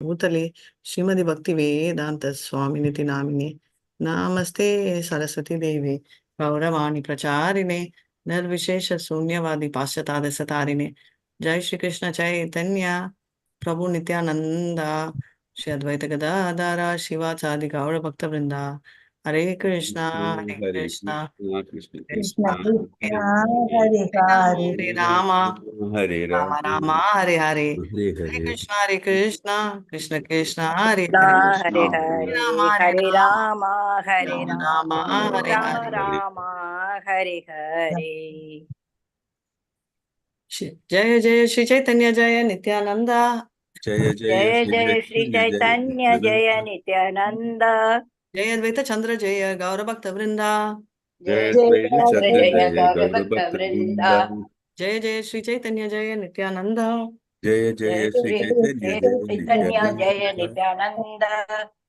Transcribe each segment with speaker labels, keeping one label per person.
Speaker 1: भूतले श्रीमती भक्ति वेदांत स्वामिनिति नामिने नमस्ते सरस्वती देवी गौरवाणी प्रचारिणे निर्विशेष शून्यवादी पाश्चात्य सतारिणे जय श्री कृष्ण चैतन्य प्रभु नित्यानंद श्री अद्वैत गदाधर शिवाचार्य गौर भक्त वृंदा हरे कृष्णा
Speaker 2: हरे कृष्णा कृष्ण
Speaker 3: कृष्ण
Speaker 2: कृष्णा
Speaker 3: कृष्ण
Speaker 2: हरे
Speaker 3: हरे हरे
Speaker 1: हरे राम
Speaker 2: हरे
Speaker 1: राम राम हरे हरे हरे
Speaker 2: हरे
Speaker 1: कृष्ण कृष्ण कृष्ण हरे
Speaker 3: कृष्ण
Speaker 1: हरे
Speaker 3: हरे
Speaker 1: हरे
Speaker 3: हरे
Speaker 1: राम
Speaker 3: हरे
Speaker 1: राम
Speaker 3: राम
Speaker 1: हरे
Speaker 3: राम
Speaker 1: हरे
Speaker 3: राम हरे हरे।
Speaker 1: जय जय श्री चैतन्य जय नित्यानंद
Speaker 2: जय जय
Speaker 3: जय
Speaker 2: श्री
Speaker 3: जय श्री
Speaker 2: चैतन्य जय
Speaker 3: चैतन्य जय नित्यानंद।
Speaker 1: जय अद्वैत चंद्र जय गौर भक्त वृंदा
Speaker 2: जय
Speaker 3: जय
Speaker 2: द्वैत
Speaker 3: चंद्र
Speaker 2: चंद्र
Speaker 3: जय
Speaker 2: जय
Speaker 3: गौर
Speaker 2: गौर
Speaker 3: भक्त
Speaker 2: भक्त
Speaker 3: वृंदा।
Speaker 2: वृंदा।
Speaker 1: जय जय श्री चैतन्य जय नित्यानंद
Speaker 2: जय
Speaker 3: जय
Speaker 2: जय श्री
Speaker 3: श्री
Speaker 2: चैतन्य जय
Speaker 3: चैतन्य जय
Speaker 2: नित्यानंद।
Speaker 3: नित्यानंद।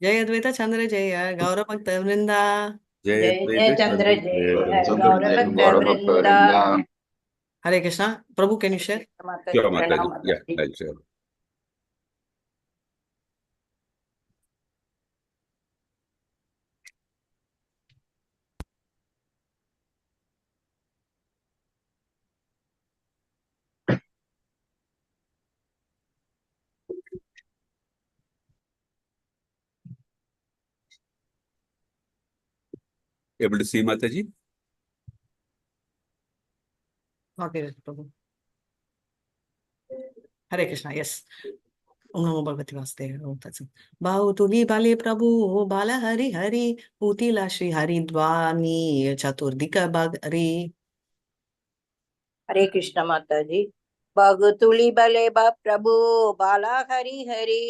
Speaker 1: जय अद्वैत चंद्र जय गौर भक्त वृंदा
Speaker 2: जय
Speaker 3: जय
Speaker 2: द्वैत
Speaker 3: जय चंद्र
Speaker 2: चंद्र जय
Speaker 3: जय
Speaker 2: गौर
Speaker 3: गौर
Speaker 2: भक्त
Speaker 3: भक्त वृंदा।
Speaker 2: वृंदा।
Speaker 1: हरे कृष्णा प्रभु कैन यू शेयर
Speaker 3: माता जी
Speaker 2: क्या माता जी,
Speaker 3: प्रणाम माता
Speaker 2: या
Speaker 3: जी।
Speaker 2: अच्छा। Able to see माता जी?
Speaker 1: प्रभु हरे कृष्णा यस ओम नमो भगवते वासुदेवाय ओम तत्सत् बाहुतुली बाले प्रभु बाल हरि हरि पूतिला श्री हरि द्वानी चतुर्दिक बगरी
Speaker 3: हरे कृष्ण माता जी। भगतुली बले प्रभु बाला हरि हरि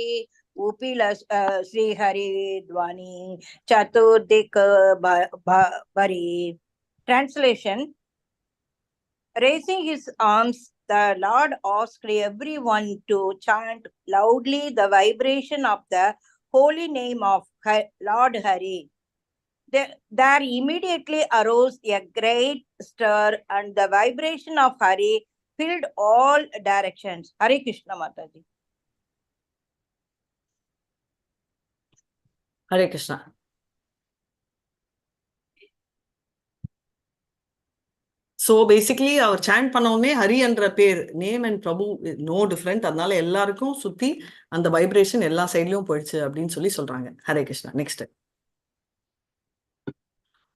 Speaker 3: उपिल श्री हरि ध्वनि चतुर्दिक बरी। Translation: Raising his arms, the Lord asked everyone to chant loudly the vibration of the holy name of Lord Hari. There immediately arose a great stir, and the vibration of Hari filled all directions. Hare Krishna Mataji.
Speaker 1: Hare Krishna so basically அவர் chant பண்ண உடனே ஹரி என்ற பேர் name and Prabhu no different, அதனால எல்லாருக்கும் சுத்தி அந்த vibration எல்லா சைட்லயும் போயிடுச்சு அப்படின்னு சொல்லி சொல்றாங்க. ஹரே கிருஷ்ணா. நெக்ஸ்ட்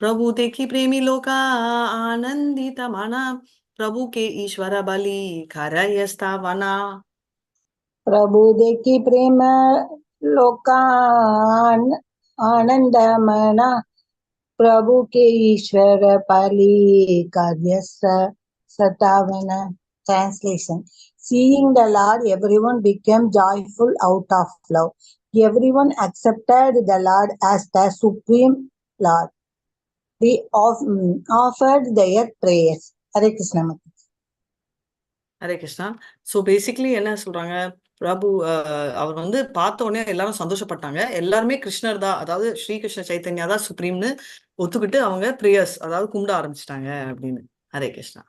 Speaker 1: प्रभु देखी प्रेमी लोका आनंदित मना प्रभु के ईश्वर बलि खरयस्ता वना।
Speaker 4: प्रभु देखी प्रेम लोकान आनंद मना प्रभु के ईश्वर पाली कार्य सतावन. Translation: Seeing the Lord, everyone became joyful out of love. Everyone accepted the Lord as the supreme Lord. They offered their prayers. Hare Krishna.
Speaker 1: Hare Krishna. So basically என்ன சொல்றாங்க, பிரபு அவர் வந்து பார்த்த உடனே எல்லாரும் சந்தோஷப்பட்டாங்க. எல்லாருமே கிருஷ்ணர் தான், அதாவது ஸ்ரீ கிருஷ்ண சைத்தன்யா தான் சுப்ரீம்னு ஒத்துக்கிட்டு அவங்க ப்ரேயர்ஸ் அதாவது கும்பிட ஆரம்பிச்சிட்டாங்க அப்படின்னு. ஹரே கிருஷ்ணா.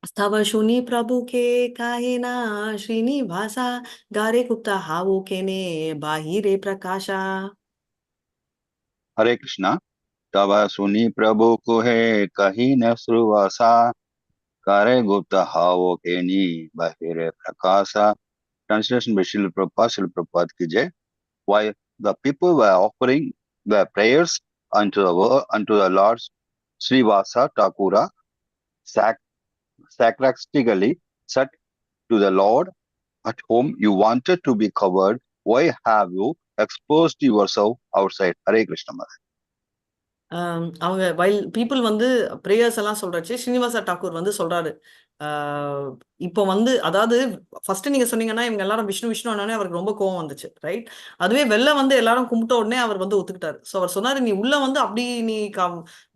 Speaker 1: स्तव शुनि प्रभु के काहे ना श्रीनिवासा गारे गुप्ता हावो केने बाहिरे प्रकाशा।
Speaker 5: हरे कृष्णा। तब सुनी प्रभु को है कही न सुवासा करे गुप्त हावो के नी बहिरे प्रकाशा. Translation by Srila Prabhupada ki jai. While the people were offering their prayers unto the Lord, Srivasa Thakura sarcastically said to the Lord, at home you wanted to be covered, why have you exposed yourself outside? Hare Krishna.
Speaker 1: அவங்க while people வந்து prayers எல்லாம் சொல்றாச்சு, ஸ்ரீனிவாச டாக்கூர் வந்து சொல்றாரு, இப்போ வந்து அதாவது first நீங்க சொன்னீங்கன்னா இவங்க எல்லாரும் விஷ்ணு விஷ்ணு ஆனோடனே அவருக்கு ரொம்ப கோவம் வந்துச்சு, ரைட்? அதுவே வெளில வந்து எல்லாரும் கும்பிட்ட உடனே அவர் வந்து ஒத்துக்கிட்டாரு. ஸோ அவர் சொன்னாரு, நீ உள்ள வந்து அப்படி நீ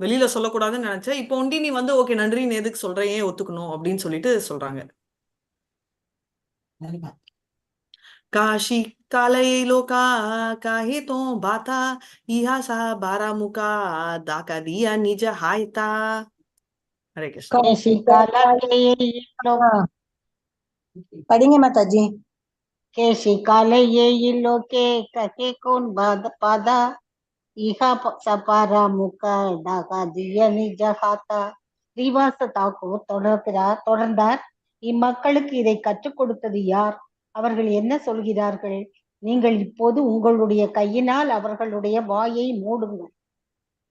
Speaker 1: வெளியில சொல்லக்கூடாதுன்னு நினைச்ச, இப்போ ஒண்டி நீ வந்து ஓகே நன்றி நீ எதுக்கு சொல்ற, ஏன் ஒத்துக்கணும் அப்படின்னு சொல்லிட்டு சொல்றாங்க. काशी कालय लोका काहे तो बाता इहा सा बारा मुका दाका दिया निज हायता. हरे कृष्ण.
Speaker 4: काशी काला படிங்க மாதாஜி.
Speaker 6: கேசி காலையே இல்லோகே கஹே கோன் பாதா இஹா சபாரா முக டாகா திய நிஜஹாத்தா. ஸ்ரீவாச தாக்கூர் தொடர்ந்தார், இம்மக்களுக்கு இதை கற்றுக் கொடுத்தது யார்? அவர்கள் என்ன சொல்கிறார்கள்? நீங்கள் இப்போது உங்களுடைய கையினால் அவர்களுடைய வாயை மூடுங்கள்.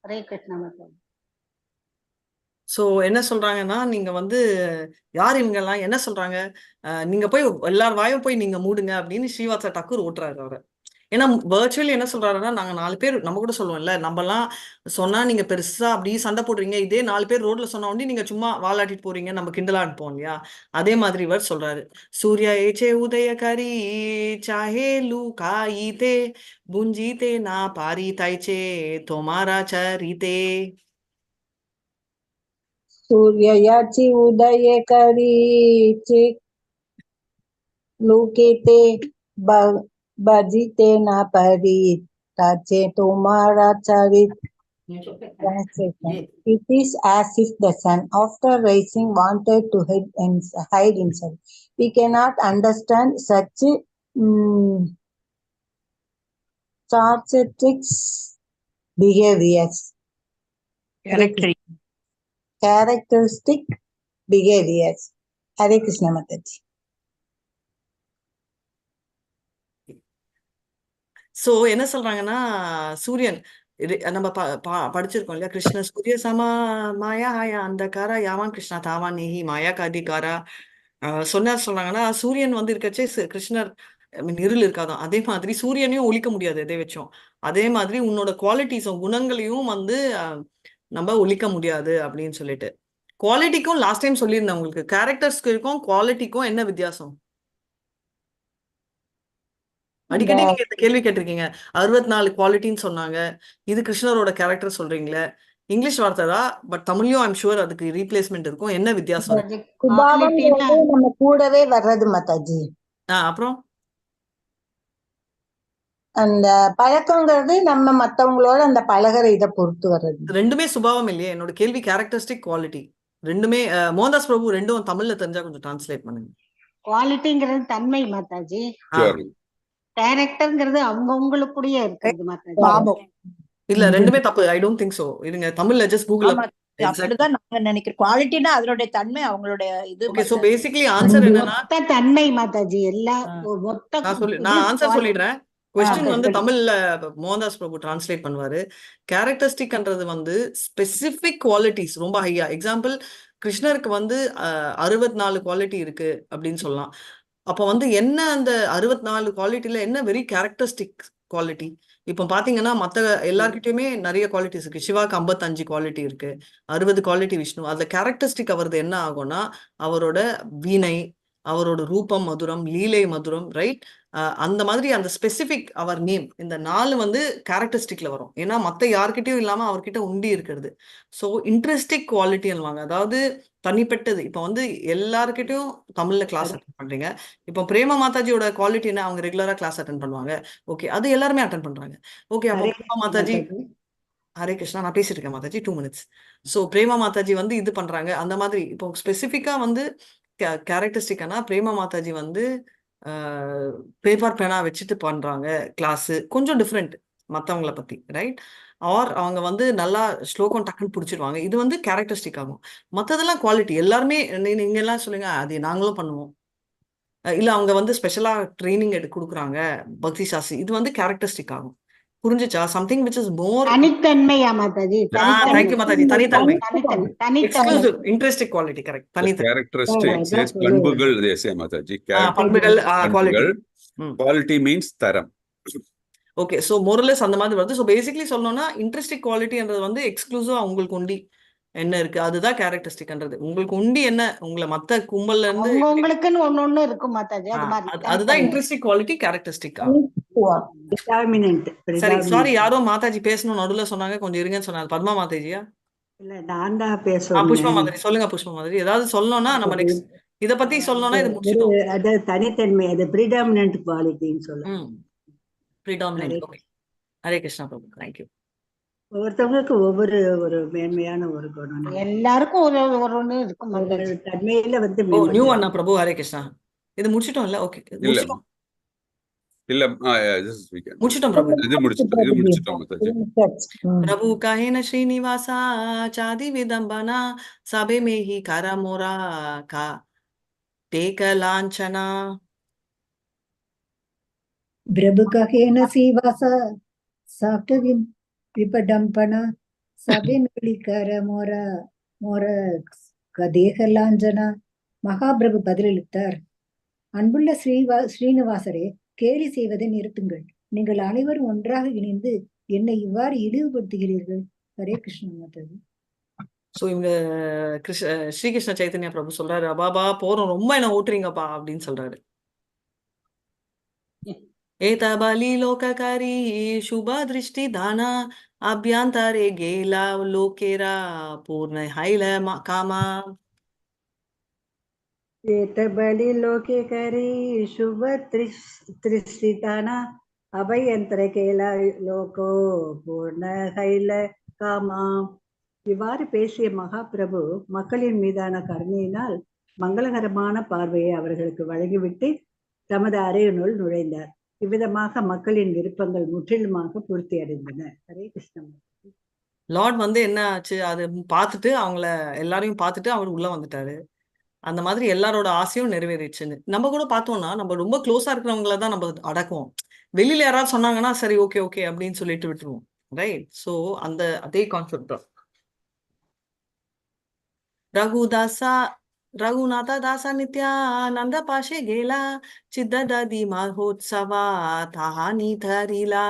Speaker 6: ஹரே கிருஷ்ணா மாதாஜி.
Speaker 1: சோ என்ன சொல்றாங்கன்னா, நீங்க வந்து யார் இவங்கெல்லாம் என்ன சொல்றாங்க? நீங்க போய் எல்லார் வாயும் போய் நீங்க மூடுங்க அப்படின்னு ஸ்ரீவாச டாக்கூர் ஓட்டுறாரு அவரை. ஏன்னா வர்ச்சுவலி என்ன சொல்றாருன்னா, நாங்க 4 பேர் நம்ம கூட சொல்லுவோம்ல, நம்மலாம் சொன்னா நீங்க பெருசா அப்படியே சண்டை போடுறீங்க, இதே 4 பேர் ரோட்ல சொன்ன உடனே நீங்க சும்மா வாலாட்டிட்டு போறீங்க, நம்ம கிண்டலா இருப்போம் இல்லையா? அதே மாதிரி இவர் சொல்றாரு, சூர்யா ஏச்சே உதயகரி சாஹே லூ காயிதே புஞ்சிதே நா பாரி தைச்சே தோமாரா சரிதே.
Speaker 4: सूर्याची उदय करीचे लोकेते बजिते ना परी ताचे तुम्हारा चरित. Translation. It is as if the sun, after rising, wanted to hide himself. We cannot understand such sarcastic behaviors. Characteristic behaviors. Hare Krishna Mataji.
Speaker 1: So என்ன சொல்றாங்கன்னா, சூரியன் நம்ம படிச்சிருக்கோம் இல்லையா? கிருஷ்ண சூரிய சமா மாயா ஹாயா அந்த காரா யாவான் கிருஷ்ணா தாவான் நேஹி மாயா காதிகாரா. சொல்றாங்கன்னா, சூரியன் வந்து இருக்கச்சே கிருஷ்ணர் இருள் இருக்காதான். அதே மாதிரி சூரியனையும் ஒழிக்க முடியாது எதை வச்சோம். அதே மாதிரி உன்னோட குவாலிட்டிஸும் குணங்களையும் வந்து நம்ம ஒழிக்க முடியாது அப்படின்னு சொல்லிட்டு. குவாலிட்டிக்கும் லாஸ்ட் டைம் சொல்லியிருந்தேன் உங்களுக்கு, கேரக்டர்ஸ்க்கும் குவாலிட்டிக்கும் என்ன வித்தியாசம்? அடிக்கடி நீங்க இந்த கேள்வி கேட்டிருக்கீங்க. 64 குவாலிட்டின்னு சொன்னாங்க, இது கிருஷ்ணரோட கேரக்டர் சொல்றீங்களே. இங்கிலீஷ் வார்த்தை தான், பட் தமிழ்லயும் ஐம் ஷூர் அதுக்கு ரீப்ளேஸ்மெண்ட் இருக்கும். என்ன வித்தியாசம்?
Speaker 4: சுபாவம்ங்கிறது நம்ம கூடவே வர்றது மாதாஜி.
Speaker 1: அப்புறம்
Speaker 4: அந்த பழக்கங்கிறது நம்ம மத்தவங்களோட அந்த பழகுற இதை பொறுத்து வர்றது.
Speaker 1: ரெண்டுமே சுபாவம் இல்லையே. என்னோட கேள்வி கேரக்டரிஸ்டிக் குவாலிட்டி ரெண்டுமே. மோகன்தாஸ் பிரபு ரெண்டும் தமிழ்ல தெரிஞ்சா கொஞ்சம் டிரான்ஸ்லேட் பண்ணுங்க.
Speaker 6: குவாலிட்டிங்கிறது தன்மை மாதாஜி, கேரக்டர்ங்கிறது அவங்கவுங்களுக்குள்ளே இருக்கிறது மாதாஜி.
Speaker 1: இல்ல ரெண்டுமே தப்பு. I don't think so. இருங்க தமிழ்ல ஜஸ்ட் கூகுள்.
Speaker 3: அப்படிதான் நாங்க நினைக்கிறோம். குவாலிட்டினா அதனுடைய தன்மை, அவங்களுடைய இது.
Speaker 1: ஓகே, சோ பேசிக்கலி ஆன்சர் என்னன்னா
Speaker 6: தன்மை மாதாஜி எல்லாம்
Speaker 1: நான் ஆன்சர் சொல்லிடுறேன். கொஸ்டின் வந்து தமிழ்ல மோகன்தாஸ் பிரபு டிரான்ஸ்லேட் பண்ணுவாரு. கேரக்டரிஸ்டிக்ன்றது வந்து ஸ்பெசிபிக் குவாலிட்டிஸ் ரொம்ப ஹையா. எக்ஸாம்பிள், கிருஷ்ணருக்கு வந்து 64 குவாலிட்டி இருக்கு அப்படின்னு சொல்லலாம். அப்போ வந்து என்ன அந்த 64 குவாலிட்டியில என்ன வெரி கேரக்டரிஸ்டிக் குவாலிட்டி? இப்போ பாத்தீங்கன்னா மத்த எல்லார்கிட்டயுமே நிறைய குவாலிட்டிஸ் இருக்கு. சிவாக்கு 55 குவாலிட்டி இருக்கு, 60 குவாலிட்டி விஷ்ணு. அதுல கேரக்டரிஸ்டிக் அவரது என்ன ஆகும்னா, அவரோட வீணை, அவரோட ரூபம் மதுரம், லீலை மதுரம், ரைட்? அந்த மாதிரி அந்த ஸ்பெசிபிக் அவர் நேம், இந்த 4 வந்து கேரக்டரிஸ்டிக்ல வரும். ஏன்னா மத்த யார்கிட்டயும் இல்லாம அவர்கிட்ட உண்டி இருக்கிறது. ஸோ இன்ட்ரெஸ்டிக் குவாலிட்டி சொல்லுவாங்க, அதாவது தனிப்பட்டது. இப்போ வந்து எல்லாருக்கிட்டையும் தமிழ்ல கிளாஸ் அட்டன் பண்றீங்க. இப்போ பிரேமா மாதாஜியோட குவாலிட்டி என்ன? அவங்க ரெகுலரா கிளாஸ் அட்டன் பண்ணுவாங்க. ஓகே, அது எல்லாருமே அட்டன் பண்றாங்க. ஓகே, அப்போ பிரேமா மாதாஜி, ஹரே கிருஷ்ணா, நான் பேசிட்டு இருக்கேன் மாதாஜி, 2 minutes. ஸோ பிரேமா மாதாஜி வந்து இது பண்றாங்க. அந்த மாதிரி இப்போ ஸ்பெசிஃபிக்கா வந்து கேரக்டரிஸ்டிக்கானா பிரேமா மாதாஜி வந்து பேப்பர் பேனா வச்சுட்டு பண்றாங்க கிளாஸ், கொஞ்சம் டிஃப்ரெண்ட் மற்றவங்கள பத்தி, ரைட்? ஆர் அவங்க வந்து நல்லா ஸ்லோகம் டக்குன்னு பிடிச்சிருவாங்க. இது வந்து கேரக்டரிஸ்டிக் ஆகும். மற்றதெல்லாம் குவாலிட்டி. எல்லாருமே நீங்க எல்லாம் சொல்லுங்க, அது நாங்களும் பண்ணுவோம். இல்ல அவங்க வந்து ஸ்பெஷலா ட்ரைனிங் கொடுக்குறாங்க பக்தி சாஸ்திரி, இது வந்து கேரக்டரிஸ்டிக் ஆகும். புரிஞ்சுச்சா? சம்திங் which is more
Speaker 6: தனித்தன்மையா மாதாஜி?
Speaker 1: thank you Mataji. தனித்தன்மை,
Speaker 6: தனித்தன்மை,
Speaker 1: எக்ஸ்க்ளூசிவ் இன்ட்ரெஸ்டிக் குவாலிட்டி. கரெக்ட், தனித்தன்மை.
Speaker 2: Characteristics, பண்புகள், they say Mataji.
Speaker 1: பண்புகள், குவாலிட்டி.
Speaker 2: Quality means தரம்.
Speaker 1: ஓகே, ஸோ மோரலஸ் அந்த மாதிரி வருது. ஸோ பேசிக்கலி சொல்லணும்னா இன்ட்ரெஸ்டிக் குவாலிட்டின்றது வந்து எக்ஸ்க்ளூசிவா உங்களுக்கு உண்டி என்ன இருக்கு, அதுதான் கேரக்டரிஸ்டிக்ன்றது. உங்களுக்கு உண்டி என்ன, உங்களை மத்த கும்பல்ல இருந்து
Speaker 6: உங்களுக்குன்னு ஒண்ணு இருக்கும் மாதாஜி.
Speaker 1: அதுதான் இன்ட்ரெஸ்டிக் குவாலிட்டி, கேரக்டரிஸ்டிக். சரி,
Speaker 7: Predominant.
Speaker 1: சாரி, யாரோ மாதாஜி பேசணும் நடுவில் சொன்னாங்க, கொஞ்சம் இருங்கன்னு சொன்னாங்க. பத்மா மாதாஜியா?
Speaker 7: இல்ல நான் தான்
Speaker 1: புஷ்பா
Speaker 7: பேசணும்.
Speaker 1: மாதாஜி சொல்லுங்க. புஷ்பா மாதாஜி ஏதாவது சொல்லணும்னா நம்ம நெக்ஸ்ட் இத பத்தி சொல்லணும்னா இது முடிச்சிட்டோம்.
Speaker 7: அது தனித்தன்மை, அது predominant குவாலிட்டின்னு சொல்லுவாங்க.
Speaker 1: predominant. Okay, Hare Krishna Prabhu, thank you.
Speaker 7: ஒவ்வொருத்தவங்களுக்கு ஒவ்வொரு ஒரு மேன்மையான ஒரு குணம்.
Speaker 6: எல்லாருக்கும் ஒரு ஒண்ணு இருக்கும்.
Speaker 7: தன்மையில வந்து
Speaker 1: நியூ அண்ணா பிரபு, ஹரே கிருஷ்ணா. இது முடிச்சிட்டோம் இல்ல? ஓகே.
Speaker 2: இல்ல
Speaker 1: முடிச்சிட்டோம்.
Speaker 2: இல்ல this is weekend.
Speaker 1: முடிச்சிட்டோம் பிரபு.
Speaker 2: இது முடிச்சிட்டோம் மாதாஜி.
Speaker 1: प्रभु कहे न श्रीनिवासा चादि विदंबना सभे में ही कर मोरा का टेक लांछना.
Speaker 7: பிரபுகேன சீவாச சாப்ட விபடம்பன சபை நொலிக்கர மோர மோர கதேகலாஞ்சனா. மகாபிரபு பதிலளித்தார், அன்புள்ள ஸ்ரீனிவாசரே, கேலி செய்வதை நிறுத்துங்கள். நீங்கள் அனைவரும் ஒன்றாக இணைந்து என்னை இவ்வாறு இழிவுபடுத்துகிறீர்கள். ஹரே கிருஷ்ண மாதாஜி.
Speaker 1: ஸோ இவங்க ஸ்ரீகிருஷ்ண சைத்தன்யா பிரபு சொல்றாரு, அபாபா போறோம், ரொம்ப என்ன ஓட்டுறீங்கப்பா அப்படின்னு சொல்றாரு. ஏதபலி லோககாரி शुभ दृष्टि दाना अभ्यंतरे गेला लोकेरा पूर्ण हैल कामा.
Speaker 7: ಏತಬಲಿ ಲೋಕೆ ಕರಿ ಶುಭ ತ್ರಿಸ್ಥಿತಾನ அபயந்திர கேல லோகோ பூர்ண ஹைல காமா. இவ்வாறு பேசிய மகாபிரபு மக்களின் மீதான கருணையினால் மங்களகரமான பார்வையை அவர்களுக்கு வழங்கிவிட்டு தமது அறையினுள் நுழைந்தார். இவ்விதமாக மக்களின் விருப்பங்கள் முற்றிலுமாக பூர்த்தி அடைந்தன. ஹரே கிருஷ்ணன்.
Speaker 1: லார்ட் வந்து என்ன ஆச்சு, அது பார்த்துட்டு அவங்கள எல்லாரையும் பார்த்துட்டு அவர் உள்ள வந்துட்டாரு. அந்த மாதிரி எல்லாரோட ஆசையும் நிறைவேறிடுச்சுன்னு நம்ம கூட பார்த்தோம்னா, நம்ம ரொம்ப க்ளோஸா இருக்கிறவங்கள தான் நம்ம அடக்குவோம். வெளியில யாராவது சொன்னாங்கன்னா சரி ஓகே ஓகே அப்படின்னு சொல்லிட்டு விட்டுருவோம். ரைட். ஸோ அந்த அதே கான்செப்ட் தான். रघुनाथ दासा नित्यानंद पाशे गेला चिद्ददी महोत्सवा तहानी धरिला.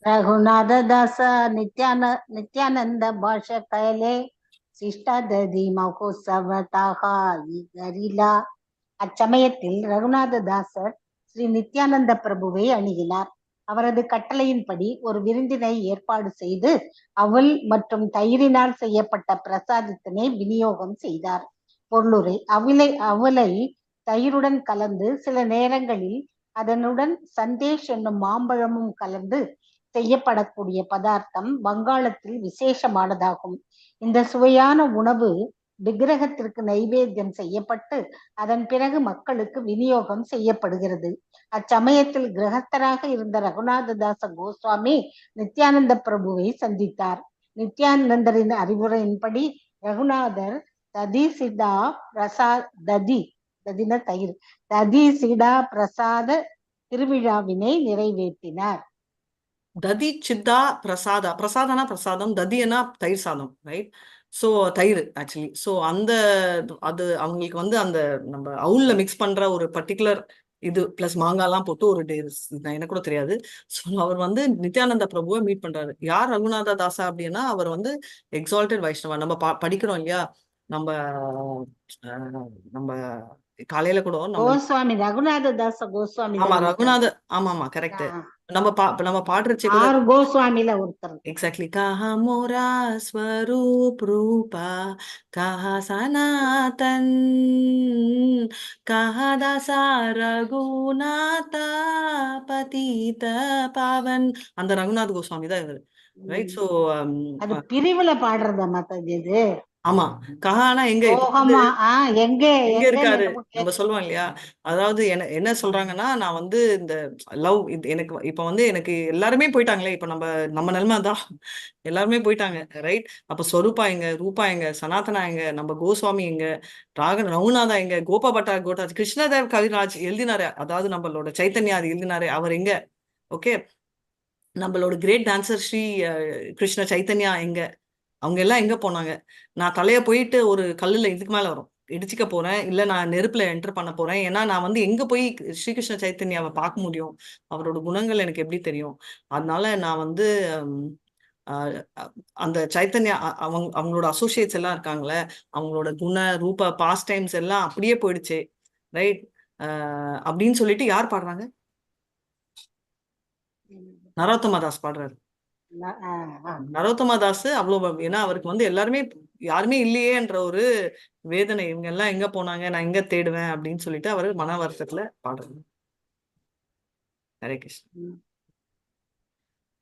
Speaker 6: रघुनाथ दास नित्यानंद भाष कैले சிஷ்டாததி மகோத்சவத்தாக கரிலா. அச்சமயத்தில் ரகுநாததாசர் ஸ்ரீ நித்யானந்த பிரபுவை அணுகினார். அவரது கட்டளையின்படி ஒரு விருந்தினை ஏற்பாடு செய்து அவல் மற்றும் தயிரினால் செய்யப்பட்ட பிரசாதத்தினை விநியோகம் செய்தார். பொருளுரை: அவலை தயிருடன் கலந்து, சில நேரங்களில் அதனுடன் சந்தேஷ் என்னும் மாம்பழமும் கலந்து செய்யப்படக்கூடிய பதார்த்தம் வங்காளத்தில் விசேஷமானதாகும். இந்த சுவையான உணவு விக்கிரகத்திற்கு நைவேத்தியம் செய்யப்பட்டு அதன் பிறகு மக்களுக்கு விநியோகம் செய்யப்படுகிறது. அச்சமயத்தில் கிரகஸ்தராக இருந்த ரகுநாததாச கோஸ்வாமி நித்யானந்த பிரபுவை சந்தித்தார். நித்யானந்தரின் அறிவுரையின்படி ரகுநாதர் ததிசிடா பிரசாத திருவிழாவினை நிறைவேற்றினார்.
Speaker 1: ததி சித்தா பிரசாதா, பிரசாதனா பிரசாதம், ததினா தயிர் சாதம், ரைட்? ஸோ தயிர் ஆக்சுவலி. ஸோ அது அவங்களுக்கு வந்து அந்த நம்ம அவுல்ல மிக்ஸ் பண்ற ஒரு பர்டிகுலர் இது பிளஸ் மாங்காய்லாம் போட்டு ஒரு எனக்கு கூட தெரியாது. ஸோ அவர் வந்து நித்யானந்த பிரபுவை மீட் பண்றாரு. யார் ரகுநாத தாசா அப்படின்னா, அவர் வந்து எக்ஸால்டட் வைஷ்ணவா. நம்ம படிக்கிறோம் இல்லையா, நம்ம நம்ம காலையில கூட
Speaker 6: கோஸ்வாமி ரகுநாத தாச கோஸ்வாமி.
Speaker 1: ஆமா ரகுநாத, ஆமா கரெக்ட். நம்ம பாடுறச்சு
Speaker 6: கோஸ்வாமில ஒருத்தர்.
Speaker 1: எக்ஸாக்ட்லி. கஹா மோரா ஸ்வரூப் ரூபா கஹா சனாதன் கஹா தாசா ரகுநாதா பதித பாவன். அந்த ரகுநாத் கோஸ்வாமி தான் இவர், ரைட்? ஸோ
Speaker 6: அது பிரிவுல பாடுறதா மாதாஜி இது?
Speaker 1: ஆமா. கஹானா எங்க எங்க இருக்காரு நம்ம சொல்லுவோம் இல்லையா. அதாவது என்ன சொல்றாங்கன்னா, நான் வந்து இந்த லவ் எனக்கு இப்ப வந்து எனக்கு எல்லாருமே போயிட்டாங்களே, இப்ப நம்ம நிலைமை தான், எல்லாருமே போயிட்டாங்க, ரைட்? அப்ப ஸ்வரூபா எங்க, ரூபா எங்க, சனாதனா எங்க, நம்ம கோஸ்வாமி எங்க, ரகுநாதா எங்க, கோபா பட்டா கோட்டாஜ், கிருஷ்ணதேவ் கவிராஜ் எழுதினாரு, அதாவது நம்மளோட சைத்தன்யா அது எழுதினாரு, அவர் எங்க? ஓகே. நம்மளோட கிரேட் டான்சர் ஸ்ரீ கிருஷ்ண சைத்தன்யா எங்க? அவங்க எல்லாம் எங்க போனாங்க? நான் தலைய போயிட்டு ஒரு கல்லுல இதுக்கு மேல வரும் இடிச்சுக்க போறேன், இல்ல நான் நெருப்புல என்டர் பண்ண போறேன். ஏன்னா நான் வந்து எங்க போய் ஸ்ரீகிருஷ்ண சைத்தன்யாவை பார்க்க முடியும்? அவரோட குணங்கள் எனக்கு எப்படி தெரியும்? அதனால நான் வந்து அந்த சைத்தன்யா அவங்களோட அசோசியேட்ஸ் எல்லாம் இருக்காங்களே, அவங்களோட குண ரூப பாஸ்ட் டைம்ஸ் எல்லாம் அப்படியே போயிடுச்சு, ரைட்? அப்படின்னு சொல்லிட்டு யார் பாடுறாங்க? நரோத்தமா தாஸ் பாடுறாரு. நரோத்தமா தாஸ் அவ்வளவு, ஏன்னா அவருக்கு வந்து எல்லாருமே யாருமே இல்லையேன்ற ஒரு வேதனை, இவங்க எல்லாம் எங்க போனாங்க, நான் எங்க தேடுவேன் அப்படின்னு சொல்லிட்டு அவரு மன வருத்தத்துல பாடுறாரு. ஹரே கிருஷ்ணன்.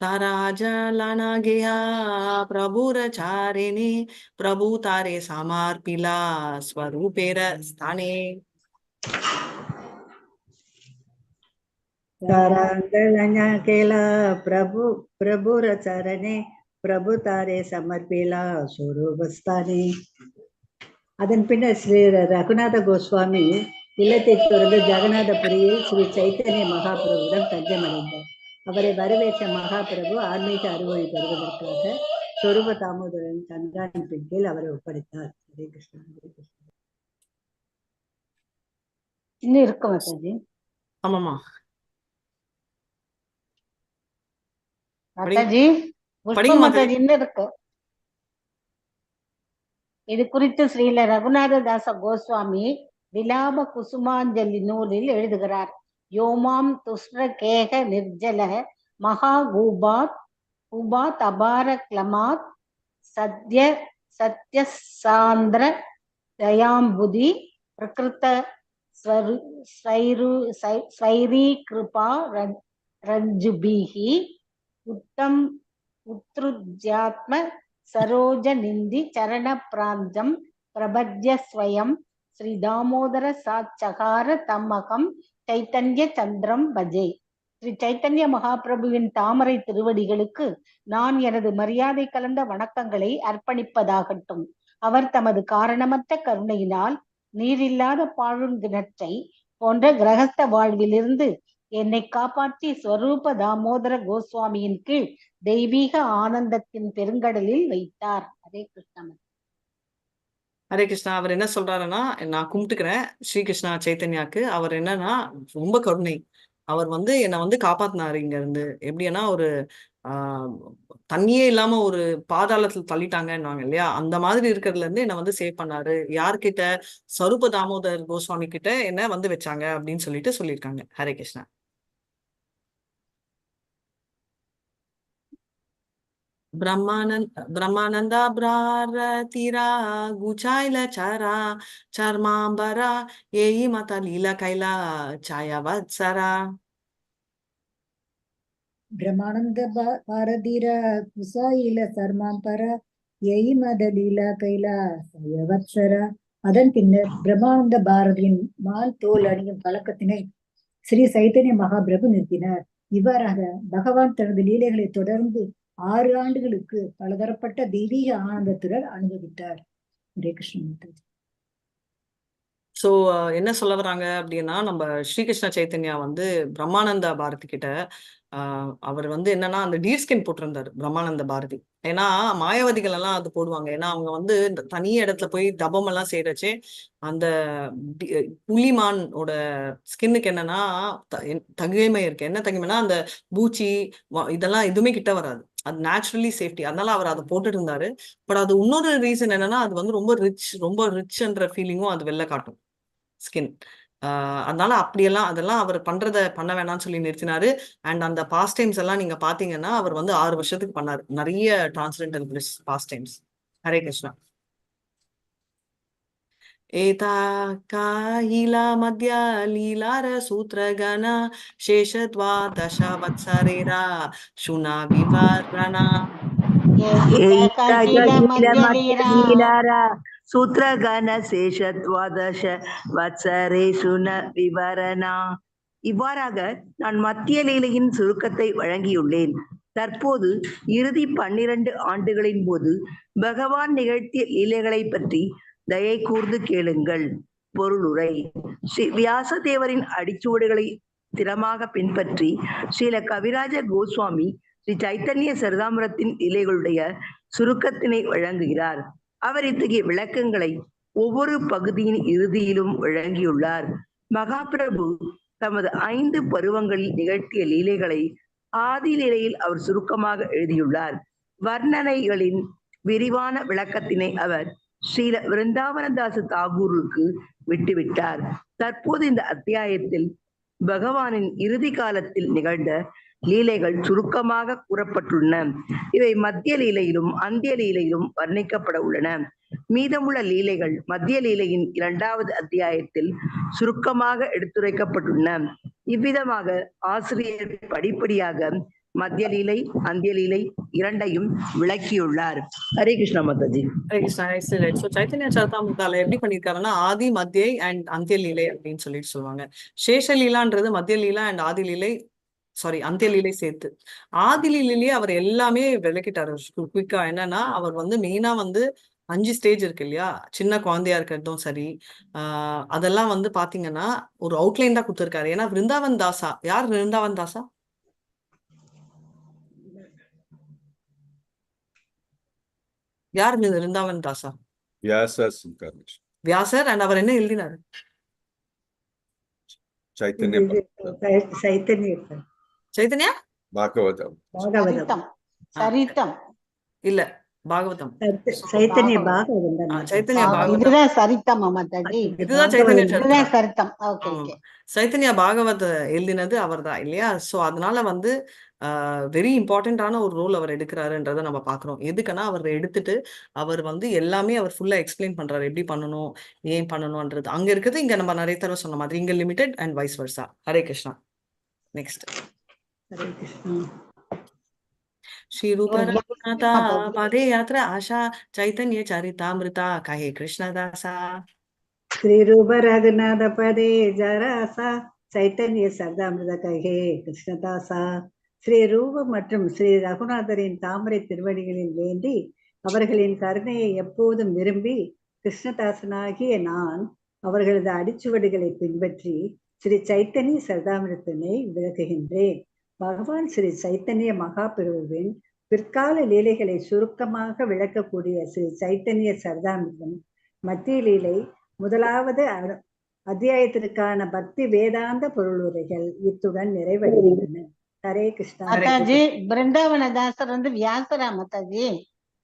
Speaker 1: தாராஜலானா கேயா பிரபுர சாரிணி பிரபு தாரே சமார்பிலா ஸ்வரூபேர ஸ்தானே.
Speaker 4: तारांगण केला प्रभुर चरणे प्रभु तारे समर्पिला स्वरूपस्थाने. அதன் பின்னர் ஸ்ரீ ரகுநாத கோஸ்வாமி இல்லத்தை தொடர்ந்து ஜெகநாதபுரியில் ஸ்ரீ சைத்தன்ய மகாபிரபுவிடம் தஞ்சமடைந்தார். அவரை வரவேற்ற மகாபிரபு ஆன்மீக அறிவுரை பெறுவதற்காக சொரூப தாமோதரன் கண்காணிப்பின் கீழ் அவரை ஒப்படைத்தார். ஹரே கிருஷ்ணா, ஹரே கிருஷ்ணா.
Speaker 6: இன்னும் இருக்கு மாதாஜி.
Speaker 1: ஆமாமா
Speaker 6: மாதாஜி புஷ்ப
Speaker 1: படிங்க மாதாஜி.
Speaker 6: மாதாஜி இன்னும் இருக்கு. இது குறித்து ஸ்ரீல ரகுநாத தாச கோஸ்வாமி விலாப குசுமாஞ்சலி நூலில் எழுதுகிறார். யோமாம் துஷ்ர கேக நிர்ஜல மகா கூபாத் அபார கிளமாத் சத்ய சாந்திர தயாம்புதி பிரகிருத ஸ்வைரீ கிருபா ரஞ்சுபிஹி உத்ருஜ்யாத்ம சரோஜ நிந்தி சரண பிராந்தம் பிரபத்ய ஸ்வயம் ஸ்ரீ தாமோதர சாச்சகார தம்மகம் சைத்தன்ய சந்திரம் பஜே. ஸ்ரீ சைத்தன்ய மகாபிரபுவின் தாமரை திருவடிகளுக்கு நான் எனது மரியாதை கலந்த வணக்கங்களை அர்ப்பணிப்பதாகட்டும். அவர் தமது காரணமற்ற கருணையினால் நீரில்லாத பாழுங்கிணற்றை போன்ற கிரகஸ்த வாழ்விலிருந்து என்னை காப்பாற்றி ஸ்வரூப தாமோதர கோஸ்வாமியின் கீழ் தெய்வீக ஆனந்தத்தின் பெருங்கடலில் வைத்தார். ஹரே கிருஷ்ணா.
Speaker 1: ஹரே கிருஷ்ணா. அவர் என்ன சொல்றாருன்னா, நான் கும்பிட்டுக்கிறேன் ஸ்ரீகிருஷ்ணா சைத்தன்யாக்கு. அவர் என்னன்னா ரொம்ப கருணை. அவர் என்னை காப்பாத்தினாரு இங்க இருந்து. எப்படின்னா ஒரு தண்ணியே இல்லாம ஒரு பாதாளத்துல தள்ளிட்டாங்கன்னு இல்லையா, அந்த மாதிரி இருக்கிறதுல இருந்து என்னை சேவ் பண்ணாரு. யார்கிட்ட? ஸ்வரூப தாமோதர் கோஸ்வாமி கிட்ட என்ன வச்சாங்க அப்படின்னு சொல்லியிருக்காங்க. ஹரே கிருஷ்ணா. ब्रह्मानंदा ब्रारतीरा गुचाइला चारा चर्मांबरा येई माता लीला कैला छाया वत्सरा.
Speaker 7: பிரம்மானந்த பாரதீர குசாயில சர்மாம்பர எய் மத லீலா கைலா சயவத்சரா. அதன் பின்னர் பிரம்மானந்த பாரதியின் மால் தோல் அணியும் பழக்கத்தினை ஸ்ரீ சைத்தன்ய மகாபிரபு நிறுத்தினார். இவ்வாறாக பகவான் தனது லீலைகளை தொடர்ந்து 6 ஆண்டுகளுக்கு பலதரப்பட்ட தெய்வீக ஆனந்தத்துடன் அனுபவித்தார். ஹரே கிருஷ்ண.
Speaker 1: சோ என்ன சொல்ல வராங்க அப்படின்னா, நம்ம ஸ்ரீகிருஷ்ண சைத்தன்யா பிரம்மானந்த பாரதி கிட்ட அவர் என்னன்னா அந்த டீர் ஸ்கின் போட்டிருந்தாரு பிரம்மானந்த பாரதி. ஏன்னா மாயாவதிகள் எல்லாம் அது போடுவாங்க. ஏன்னா அவங்க இந்த தனி இடத்துல போய் தபம் எல்லாம் செய்யறச்சே அந்த புலிமானோட ஸ்கின்னுக்கு என்னன்னா தகுமை இருக்கு. என்ன தகுமைன்னா அந்த பூச்சி இதெல்லாம் எதுவுமே கிட்ட வராது. அது நேச்சுரலி சேஃப்டி. அதனால அவர் அதை போட்டுட்டு இருந்தாரு. பட் அது இன்னொரு ரீசன் என்னன்னா, அது ரொம்ப ரிச்ன்ற ஃபீலிங்கும் அது வெளில காட்டும் ஸ்கின். அதனால அதெல்லாம் அவர் பண்ண வேணாம்னு சொல்லி நிறுத்தினாரு. அண்ட் அந்த பாஸ்ட் டைம்ஸ் எல்லாம் நீங்க பாத்தீங்கன்னா அவர் 6 வருஷத்துக்கு பண்ணாரு நிறைய transcendental bliss pastimes. Hare Krishna. ஏதா காயிலா மத்ய லீலார சூத்ரகண சேஷத்வாதச வத்சரேரா சுனா விவரணா.
Speaker 3: சூத்ரகண சேஷத்வாதச வத்சரே சுன விவரணா. இவ்வாறாக நான் மத்திய லீலையின் சுருக்கத்தை வழங்கியுள்ளேன். தற்போது இறுதி 12 ஆண்டுகளின் போது பகவான் நிகழ்த்திய லீலைகளை பற்றி தயை கூர்ந்து கேளுங்கள். பொருளுரை. ஸ்ரீ வியாசதேவரின் அடிச்சுவடுகளை திறமாக பின்பற்றி ஸ்ரீல கவிராஜ கோஸ்வாமி ஸ்ரீ சைத்தன்ய சரிதாமிரத்தின் லீலைகளுடைய சுருக்கத்தினை வழங்குகிறார். அவர் இத்தகைய விளக்கங்களை ஒவ்வொரு பகுதியின் இறுதியிலும் வழங்கியுள்ளார். மகாபிரபு தமது 5 பருவங்களில் நிகழ்த்திய லீலைகளை ஆதி நிலையில் அவர் சுருக்கமாக எழுதியுள்ளார். வர்ணனைகளின் விரிவான விளக்கத்தினை அவர் ஸ்ரீல விருந்தாவனதாச தாகூருக்கு விட்டுவிட்டார். தற்போது இந்த அத்தியாயத்தில் பகவானின் இறுதி காலத்தில் நிகழ்ந்த லீலைகள் சுருக்கமாக கூறப்பட்டுள்ளன. இவை மத்திய லீலையிலும் அந்திய லீலையிலும் வர்ணிக்கப்பட உள்ளன. மீதமுள்ள லீலைகள் மத்திய லீலையின் 2வது அத்தியாயத்தில் சுருக்கமாக எடுத்துரைக்கப்பட்டுள்ளன. இவ்விதமாக ஆசிரியர் படிப்படியாக மத்திய லீலை அந்திய லீலை இரண்டையும் விளக்கியுள்ளார். ஹரே கிருஷ்ணா மாதாஜி.
Speaker 1: ஹரே கிருஷ்ணா. ஸோ சைத்தன்ய சரிதாமிரதால எப்படி பண்ணியிருக்காருன்னா ஆதி மத்தியை அண்ட் அந்திய லீலை அப்படின்னு சொல்லுவாங்க. சேஷ லீலான்றது மத்திய லீலா அண்ட் ஆதி லீலை சாரி அந்தியலீலை சேர்த்து. ஆதிலீலையிலேயே அவர் எல்லாமே விளக்கிட்டாரு குயிக்கா. என்னன்னா அவர் வந்து மெயினா வந்து 5 ஸ்டேஜ் இருக்கு இல்லையா? சின்ன குழந்தையா இருக்கிறதும் சரி, அதெல்லாம் வந்து பாத்தீங்கன்னா ஒரு அவுட்லைன் தான் கொடுத்துருக்காரு. ஏன்னா விருந்தாவன் தாசா, யார் விருந்தாவன் தாசா? யார் விருந்தாவன் தாசா?
Speaker 2: Vyasas incarnation.
Speaker 1: வியாசர். அண்ட் அவர் என்ன எழுதினாரு?
Speaker 2: Chaitanya
Speaker 4: Chaitanya
Speaker 1: Chaitanya
Speaker 2: Bhagavatam.
Speaker 6: சரித்தம் சரித்தம்
Speaker 1: இல்ல, பாகவதம்.
Speaker 4: சைத்தன்ய
Speaker 6: பாகவதம்.
Speaker 4: பாகவதம்
Speaker 1: சைத்தன்யா பாகவதம்.
Speaker 6: இதுதான் சரித்தமா மாதாஜி?
Speaker 1: இதுதான் சைத்தன்ய
Speaker 6: இதுதான்
Speaker 1: சரித்திரம்.
Speaker 6: சரித்தம். ஓகே
Speaker 1: ஆமா.
Speaker 6: ஓகே.
Speaker 1: சைத்தன்யா பாகவத எழுதினது அவர்தான் இல்லையா? சோ அதனால வந்து வெரி இம்பார்ட்டன்டான ஒரு ரோல் அவர் எடுக்கிறாருன்றத நம்ம பாக்குறோம். எதுக்குன்னா அவர் எடுத்துட்டு அவர் வந்து எல்லாமே அவர் ஃபுல்லா எக்ஸ்பிளைன் பண்றாரு, எப்படி பண்ணணும், ஏன் பண்ணணும்ன்றது. அங்க இருக்குது, இங்க நம்ம நிறைய தடவை சொன்ன மாதிரி இங்க limited and vice versa. Hare Krishna. Next
Speaker 4: Hare Krishna.
Speaker 1: Shri रूप रघुनाथा पादे यात्रा आशा चैतन्य चरितामृता कहे कृष्णदासा.
Speaker 4: ஸ்ரீ ரூப ரகுநாத பதே ஜராசா சைத்தன்ய சர்தாமிருத கஹே கிருஷ்ணதாசா. ஸ்ரீ ரூப மற்றும் ஸ்ரீ ரகுநாதரின் தாமரை திருவடிகளில் வேண்டி அவர்களின் கருணையை எப்போதும் விரும்பி கிருஷ்ணதாசனாகிய நான் அவர்களது அடிச்சுவடுகளை பின்பற்றி ஸ்ரீ சைத்தன்ய சர்தாமிருத்தனை விளக்குகின்றேன். பகவான் ஸ்ரீ சைத்தன்ய மகாபிரபுவின் பிற்கால லீலைகளை சுருக்கமாக விளக்கக்கூடிய ஸ்ரீ சைத்தன்ய சர்தாமிருதம் மத்திய லீலை முதலாவது அத்தியாயத்திற்கான பக்தி வேதாந்த பொருளுரைகள் இத்துடன் நிறைவடைகின்றன. ஹரே கிருஷ்ணா.
Speaker 6: மாதாஜி பிருந்தாவன தாசர் வந்து வியாசரா மாதாஜி?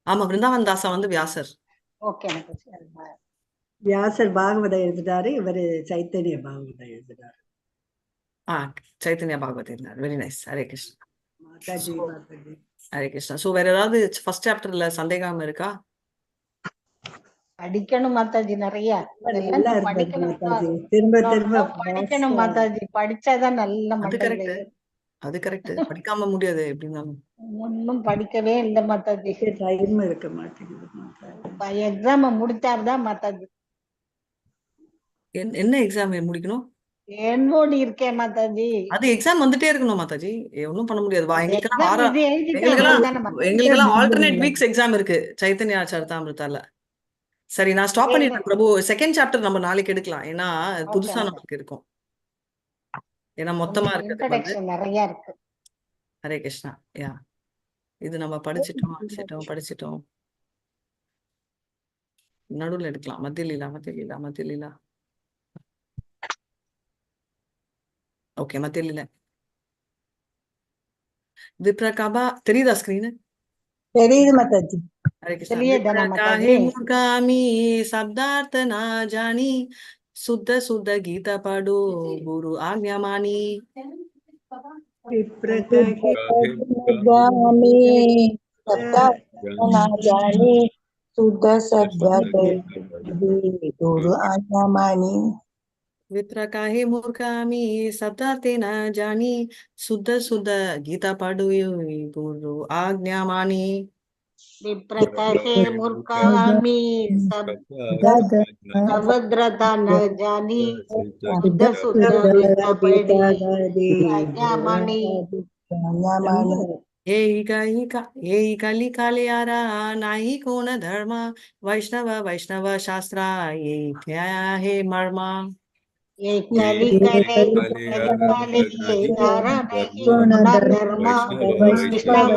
Speaker 1: ஆமா, பிருந்தாவன் தாசா வந்து வியாசர்.
Speaker 6: ஓகே.
Speaker 4: வியாசர் பாகவதம் எழுதிட்டாரு, இவரு சைத்தன்ய பாகவதம் எழுதிட்டாரு.
Speaker 1: சைத்தன்யா பாகவத் இருந்தார். Very nice. Hare Krishna.
Speaker 4: Mataji Mataji.
Speaker 1: Hare Krishna. So வேற ஏதாவது ஃபர்ஸ்ட் சாப்டர்ல சந்தேகம் இருக்கா?
Speaker 6: படிக்கணும் மாதாஜி, நிறைய
Speaker 4: நல்லா இருந்தது மாதாஜி. திரும்ப திரும்ப
Speaker 6: படிக்கணும் மாதாஜி. படிச்சாதான் நல்ல
Speaker 1: அது
Speaker 6: மண்டையில.
Speaker 1: கரெக்ட், அது கரெக்ட். படிக்காம முடியாது எப்படின்னாலும்.
Speaker 6: ஒன்னும் படிக்கவே இல்லை மாதாஜி.
Speaker 4: டைம் இருக்க மாட்டேங்குது மாதாஜி.
Speaker 6: எக்ஸாம் முடிச்சாருதான் மாதாஜி.
Speaker 1: என்ன எக்ஸாம் முடிக்கணும்?
Speaker 6: என்னோடு இருக்கேன் மாதாஜி.
Speaker 1: அது எக்ஸாம் வந்துட்டே இருக்கணும் மாதாஜி. ஒன்னும் பண்ண முடியாது.
Speaker 6: Exam இது எழுதிட்டேன்
Speaker 1: எங்களுக்கெல்லாம் ஆல்டர்னேட் வீக்ஸ் எக்ஸாம் இருக்கு சைத்தன்யா சரிதாமிருதால. சரி, நான் ஸ்டாப் பண்ணிட்டேன் பிரபு. செகண்ட் சாப்டர் நம்ம நாளைக்கு எடுக்கலாம். ஏன்னா புதுசா நமக்கு இருக்கும். ஏன்னா மொத்தமா இருக்கிறது வந்து
Speaker 6: இன்ட்ரோடக்ஷன் நிறைய இருக்கு.
Speaker 1: ஹரே கிருஷ்ணா. யா, இது நம்ம படிச்சிட்டோம். நடுவுல எடுக்கலாம். மத்திய லீலா. ஓகே, மத்திய லீலா. விப்ரகாபா தெரியுதா ஸ்கிரீன்?
Speaker 4: தெரியுது மாதாஜி.
Speaker 1: हरे कृष्णा.
Speaker 6: தெரியுதானா
Speaker 1: विप्र
Speaker 6: மாதாஜி?
Speaker 1: काहे मूर्खामी शब्दार्थ ना जानी शुद्ध शुद्ध गीता पढ़ो गुरु आज्ञा मानी.
Speaker 4: जाने शुद्ध गुरु आज्ञा मानी.
Speaker 1: विप्र काहे मूर्खामी शब्दार्थ ना जानी शुद्ध शुद्ध गीता पढ़ो गुरु आज्ञा मानी.
Speaker 6: विप्रकाशे मूर्खामि सभद्रता न जानी शुद्ध शुद्ध गीता पढ़ी आज्ञा मानी.
Speaker 1: ये कली कालियारा नाही कोण धर्म वैष्णव शास्त्रा ये क्या है मर्मा.
Speaker 6: ये कली करे यारा नहीं गुण धर्म वैष्णव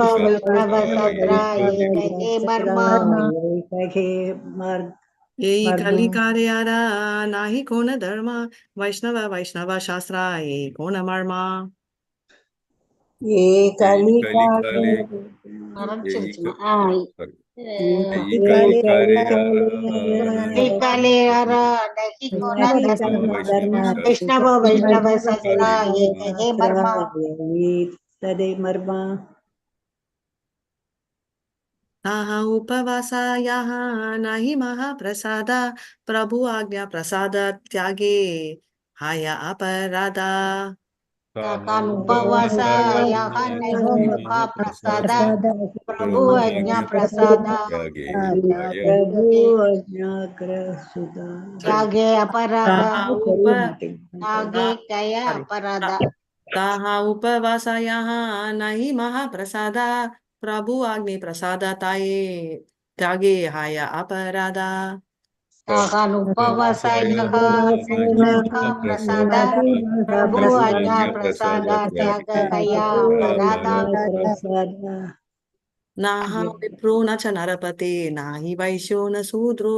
Speaker 6: शास्त्रा ये कहे मर्मा.
Speaker 1: ये कली कार्यारा नाही कोण धर्म वैष्णव शास्त्रा ये कोण मर्मा.
Speaker 4: ये कली
Speaker 6: वैष्णव शास्त्रा ये कहे मर्मा.
Speaker 1: ताहा उपवासा यहाँ नाही महाप्रसादा प्रभु आज्ञा प्रसाद त्यागे हाया अपराधा.
Speaker 6: उपवासा यहाँ नहीं महाप्रसाद प्रभु आज्ञा प्रसाद त्यागे अपराध. त्यागे कया अपराध.
Speaker 1: ताहा उपवासायाः नहि महाप्रसादा प्रभु आग्नि प्रसादा ताये त्यागे हाय अपराधा
Speaker 6: ताहानुपवासायः प्रसाद प्रभु आज्ञा प्रसाद त्याग कया पराधा
Speaker 1: नाहं विप्रो न च नरपते नाहि वैश्यो न शूद्रो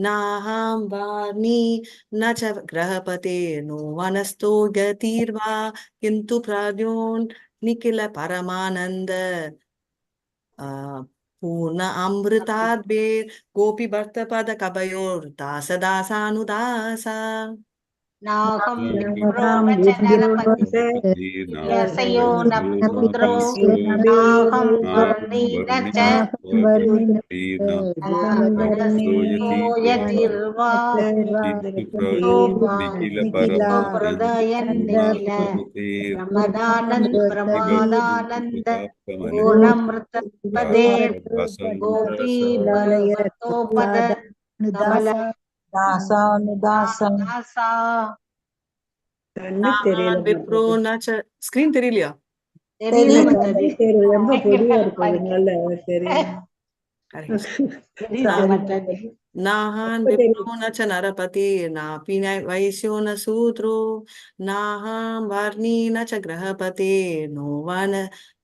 Speaker 1: नाहं वाणी न च ग्रहपते नो वनस्थो गतिर्वा किन्तु प्राज्ञोन् निखिल परमानन्द पूर्ण अमृताद्वेर गोपी भक्तपद कवयोर्दास दासानुदासा
Speaker 6: नाहं विप्रो न च नरपतिः व्यासयो न पुत्रो नाहं वर्णी न च वनस्थो यतिर्वा प्रदयन् निखिल प्रमादानन्द पूर्णमृतपदे गोपी भक्तोपद कमल
Speaker 4: दासानुदासा
Speaker 6: दासा
Speaker 4: கண்ணு தெரியல
Speaker 1: नाहं विप्रो
Speaker 4: மாட்டேங்குது.
Speaker 1: न च स्क्रीन தெரியலையா
Speaker 6: தெரியல
Speaker 4: எனக்கு
Speaker 6: மாதாஜி
Speaker 4: கண்ணு தெரியல ரொம்ப பொடியா
Speaker 6: பாருங்க
Speaker 4: இருக்கிறதுனால தெரியல.
Speaker 1: हरे
Speaker 6: தெரியுது
Speaker 4: Sorry
Speaker 6: மாதாஜி
Speaker 4: மாதாஜி.
Speaker 1: नाहं
Speaker 4: இப்ப
Speaker 1: विप्रो
Speaker 4: தெரியுது.
Speaker 1: न च नरपति नापि न वैश्यो न शूद्रो नाहं वर्णी न च गृहपते नो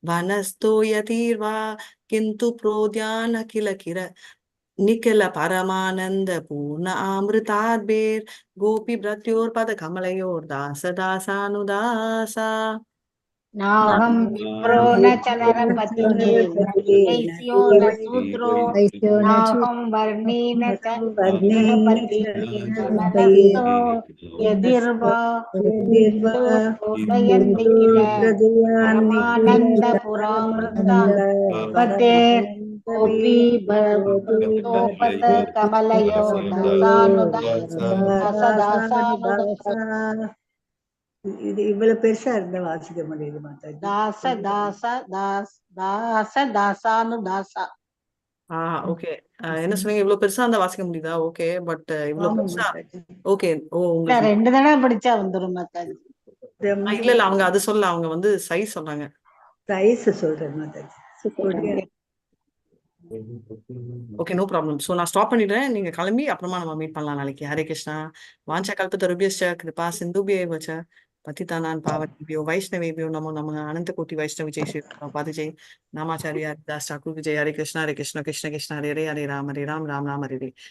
Speaker 1: वनस्थो यतिर्वा किन्तु प्रोद्यान किल किर निखिल परमानंद पूर्ण अमृताद्भेर गोपी भृत्योर्पद कमलयोर्दास दासानुदासा
Speaker 6: नाहं विप्रो न च नरपतिः वैश्यो न शूद्रो नाहं वर्णी न च गृहपतिः मनस्थो यदिर्वा किन्तु प्रोदयन्निखिल परमानन्दपुरामृतपदे गोपी भक्तोपद कमलयो दासानुदासा
Speaker 4: இது இவ்வளவு பெருசா இருந்தா வாசிக்க முடியுது மாதாஜி.
Speaker 6: दास दास दास दास दासानुदासा
Speaker 1: ஓகே என்ன சொன்னீங்க இவ்வளவு பெருசா இருந்தா வாசிக்க முடியுதா ஓகே பட் இவ்வளவு
Speaker 4: ஆமா
Speaker 1: பெருசா
Speaker 4: மாதாஜி.
Speaker 1: ஓகே ஓ
Speaker 6: இல்ல
Speaker 1: உங்களுக்கு
Speaker 6: 2 தடவை படிச்சா வந்துரும் மாதாஜி
Speaker 1: இல்ல இல்ல அவங்க அது சொல்ல அவங்க வந்து சைஸ் சொன்னாங்க
Speaker 4: சைஸ் சொல்றேன் மாதாஜி. கொடியா
Speaker 1: ஓகே நோ ப்ராப்ளம் ஸோ நான் ஸ்டாப் பண்ணிடுறேன் நீங்க கிளம்பி அப்புறமா நம்ம மீட் பண்ணலாம் நாளைக்கு ஹரே கிருஷ்ணா வாஞ்ச கல்பத்தருபியஸ்ச கிருபா சிந்துபியே வச்ச पतितानां पावनेभ्यो वैष्णवेभ्यो नमो नमः अनंत कोटि वैष्णव जय श्री प्रभुपाद जय नामाचार्य दास ठाकुर जय हरे कृष्ण कृष्ण कृष्ण हरे हरे राम राम हरे हरे